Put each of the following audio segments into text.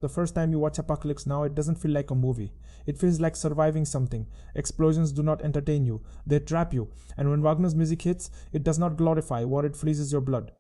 The first time you watch Apocalypse Now, it doesn't feel like a movie. It feels like surviving something. Explosions do not entertain you, they trap you. And when Wagner's music hits, it does not glorify war, it freezes your blood.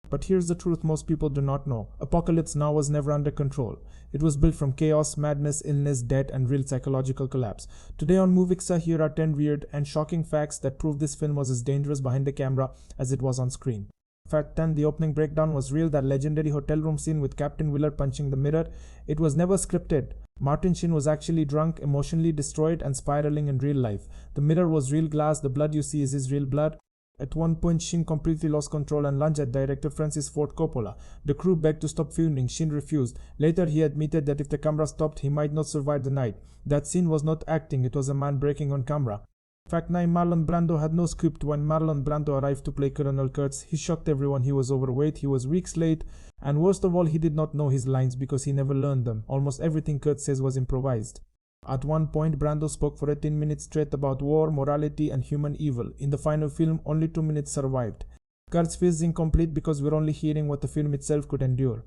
But here's the truth most people do not know. Apocalypse Now was never under control. It was built from chaos, madness, illness, death, and real psychological collapse. Today on Movixa, here are 10 weird and shocking facts that prove this film was as dangerous behind the camera as it was on screen. Fact 10. The opening breakdown was real. That legendary hotel room scene with Captain Willard punching the mirror. It was never scripted. Martin Sheen was actually drunk, emotionally destroyed, and spiraling in real life. The mirror was real glass. The blood you see is his real blood. At one point, Sheen completely lost control and lunged at director Francis Ford Coppola. The crew begged to stop filming. Sheen refused. Later, he admitted that if the camera stopped, he might not survive the night. That scene was not acting. It was a man breaking on camera. Fact 9. Marlon Brando had no script. When Marlon Brando arrived to play Colonel Kurtz, he shocked everyone. He was overweight, he was weeks late, and worst of all, he did not know his lines because he never learned them. Almost everything Kurtz says was improvised. At one point, Brando spoke for 18 minutes straight about war, morality, and human evil. In the final film, only 2 minutes survived. Kurtz feels incomplete because we're only hearing what the film itself could endure.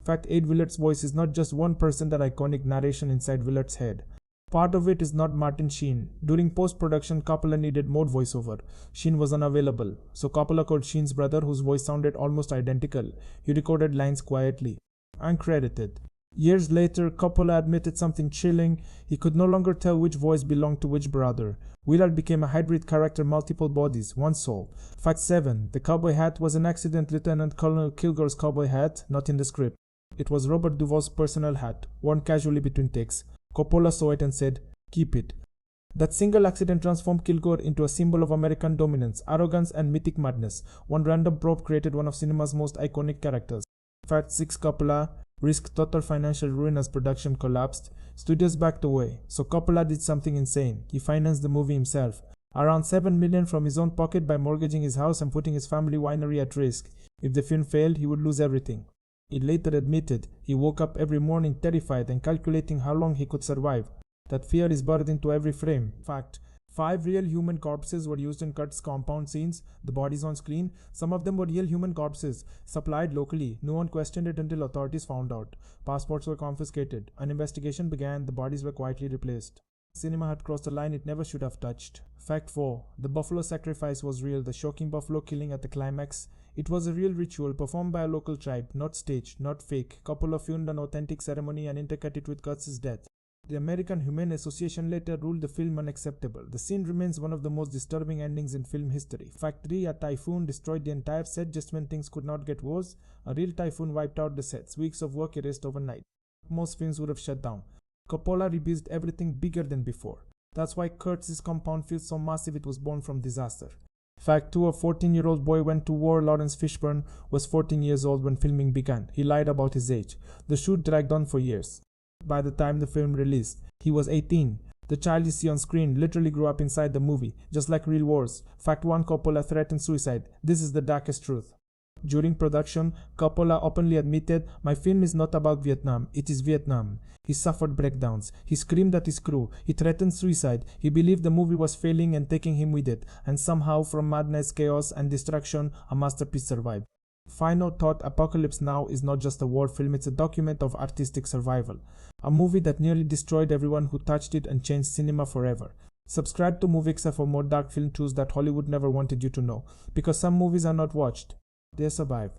Fact 8. Willard's voice is not just one person, that iconic narration inside Willard's head. Part of it is not Martin Sheen. During post-production, Coppola needed more voiceover. Sheen was unavailable, so Coppola called Sheen's brother, whose voice sounded almost identical. He recorded lines quietly. Uncredited. Years later, Coppola admitted something chilling. He could no longer tell which voice belonged to which brother. Willard became a hybrid character, multiple bodies, one soul. Fact 7. The cowboy hat was an accident. Lieutenant Colonel Kilgore's cowboy hat, not in the script. It was Robert Duvall's personal hat, worn casually between takes. Coppola saw it and said, "Keep it." That single accident transformed Kilgore into a symbol of American dominance, arrogance, and mythic madness. One random prop created one of cinema's most iconic characters. Fact 6. Coppola risked total financial ruin as production collapsed. Studios backed away, so Coppola did something insane. He financed the movie himself. Around $7 million from his own pocket by mortgaging his house and putting his family winery at risk. If the film failed, he would lose everything. He later admitted he woke up every morning terrified and calculating how long he could survive. That fear is buried into every frame. Fact. 5 real human corpses were used in Kurtz's compound scenes, the bodies on screen. Some of them were real human corpses, supplied locally. No one questioned it until authorities found out. Passports were confiscated. An investigation began. The bodies were quietly replaced. Cinema had crossed a line it never should have touched. Fact 4. The buffalo sacrifice was real. The shocking buffalo killing at the climax. It was a real ritual performed by a local tribe, not staged, not fake. Coppola filmed an authentic ceremony and intercut it with Kurtz's death. The American Humane Association later ruled the film unacceptable. The scene remains one of the most disturbing endings in film history. Fact 3. A typhoon destroyed the entire set just when things could not get worse. A real typhoon wiped out the sets. Weeks of work erased overnight. Most films would have shut down. Coppola rebuilt everything bigger than before. That's why Kurtz's compound feels so massive. It was born from disaster. Fact 2. A 14-year-old boy went to war. Lawrence Fishburne was 14 years old when filming began. He lied about his age. The shoot dragged on for years. By the time the film released, he was 18. The child you see on screen literally grew up inside the movie, just like real wars. Fact 1. Coppola threatened suicide. This is the darkest truth. During production, Coppola openly admitted, "My film is not about Vietnam, it is Vietnam." He suffered breakdowns. He screamed at his crew. He threatened suicide. He believed the movie was failing and taking him with it. And somehow, from madness, chaos, and destruction, a masterpiece survived. Final thought: Apocalypse Now is not just a war film, it's a document of artistic survival. A movie that nearly destroyed everyone who touched it and changed cinema forever. Subscribe to Movixa for more dark film truths that Hollywood never wanted you to know. Because some movies are not watched, they survive.